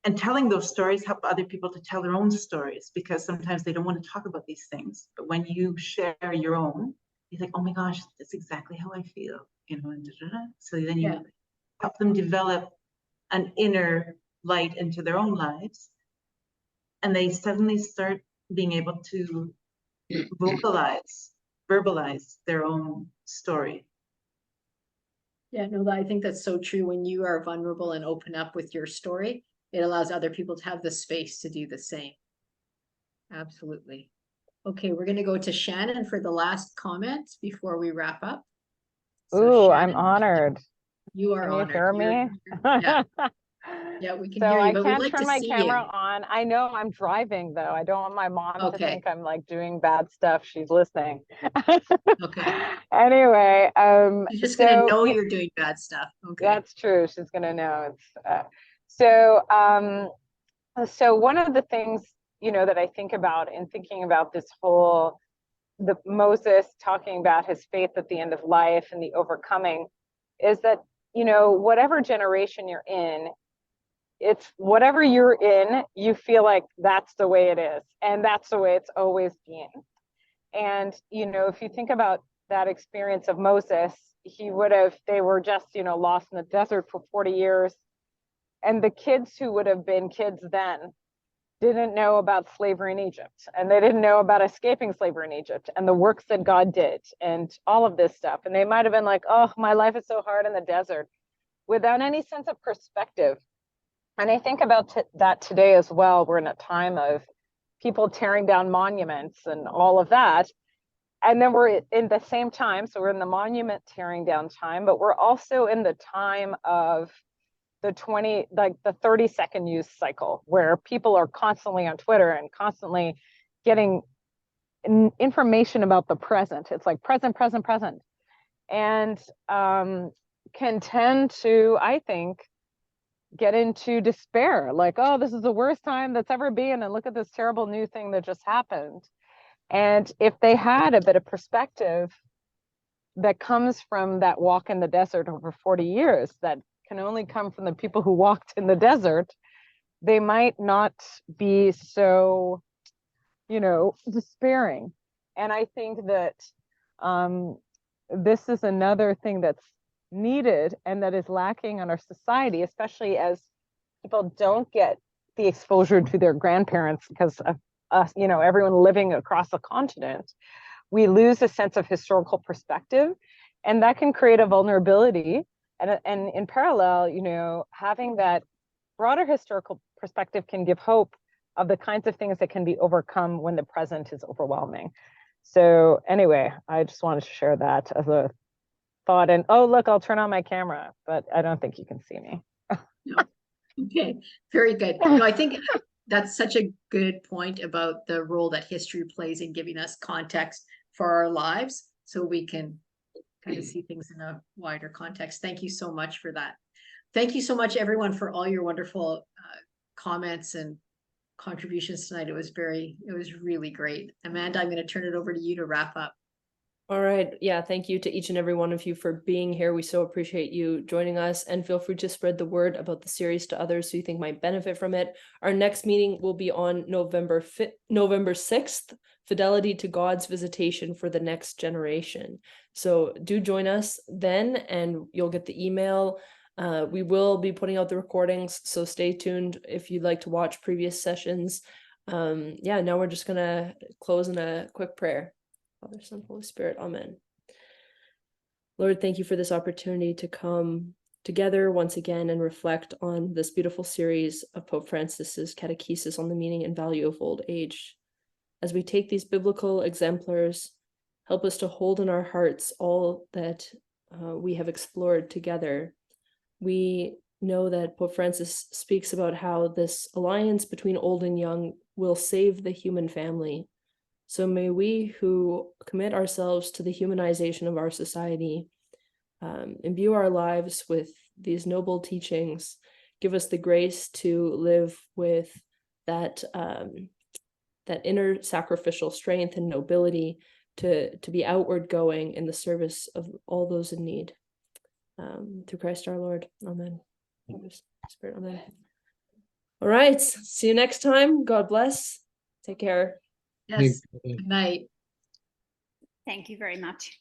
and telling those stories help other people to tell their own stories, because sometimes they don't want to talk about these things. But when you share your own, you think, oh my gosh, that's exactly how I feel, you know, and so then you help them develop an inner light into their own lives, and they suddenly start being able to verbalize their own story. Yeah, no, I think that's so true. When you are vulnerable and open up with your story, it allows other people to have the space to do the same. Absolutely. Okay, we're going to go to Shannon for the last comment before we wrap up. So Ooh, Shannon, I'm honored. you are Can you honored. hear me? Yeah, we can So hear you, I but we'd can't like turn to my see camera you. on. I know I'm driving though. I don't want my mom to Okay. think I'm like doing bad stuff. She's listening. Okay. Anyway, She's just so gonna know you're doing bad stuff. Okay. that's true. She's gonna know. It's so one of the things, you know, that I think about in thinking about this whole, the Moses talking about his faith at the end of life and the overcoming, is that, you know, whatever generation you're in, it's whatever you're in, you feel like that's the way it is, and that's the way it's always been. And, you know, if you think about that experience of Moses, they were just, you know, lost in the desert for 40 years. And the kids who would have been kids then didn't know about slavery in Egypt, and they didn't know about escaping slavery in Egypt and the works that God did and all of this stuff. And they might have been like, oh, my life is so hard in the desert, without any sense of perspective. And I think about that today as well. We're in a time of people tearing down monuments and all of that. And then we're in the same time, so we're in the monument tearing down time, but we're also in the time of the 30-second news cycle, where people are constantly on Twitter and constantly getting information about the present. It's like present, present, present. And can tend to, I think, get into despair, like, oh, this is the worst time that's ever been, and look at this terrible new thing that just happened. And if they had a bit of perspective that comes from that walk in the desert over 40 years, that can only come from the people who walked in the desert, they might not be so, you know, despairing. And I think that this is another thing that's needed and that is lacking in our society, especially as people don't get the exposure to their grandparents because of us, you know, everyone living across the continent. We lose a sense of historical perspective, and that can create a vulnerability. And in parallel, you know, having that broader historical perspective can give hope of the kinds of things that can be overcome when the present is overwhelming. So anyway, I just wanted to share that as a thought in, oh, look, I'll turn on my camera, but I don't think you can see me. Okay, very good. No, I think that's such a good point about the role that history plays in giving us context for our lives, so we can kind of see things in a wider context. Thank you so much for that. Thank you so much, everyone, for all your wonderful comments and contributions tonight. It was really great. Amanda, I'm going to turn it over to you to wrap up. All right. Yeah. Thank you to each and every one of you for being here. We so appreciate you joining us, and feel free to spread the word about the series to others who you think might benefit from it. Our next meeting will be on November 6th, Fidelity to God's Visitation for the Next Generation. So do join us then, and you'll get the email. We will be putting out the recordings, so stay tuned if you'd like to watch previous sessions. Yeah, now we're just gonna close in a quick prayer. Father, Son, Holy Spirit, amen. Lord, thank you for this opportunity to come together once again and reflect on this beautiful series of Pope Francis's Catechesis on the meaning and value of old age. As we take these biblical exemplars, help us to hold in our hearts all that we have explored together. We know that Pope Francis speaks about how this alliance between old and young will save the human family. So may we who commit ourselves to the humanization of our society, imbue our lives with these noble teachings, give us the grace to live with that, that inner sacrificial strength and nobility to be outward going in the service of all those in need. Through Christ our Lord. Amen. Spirit, amen. All right. See you next time. God bless. Take care. Yes. Good night. Thank you very much.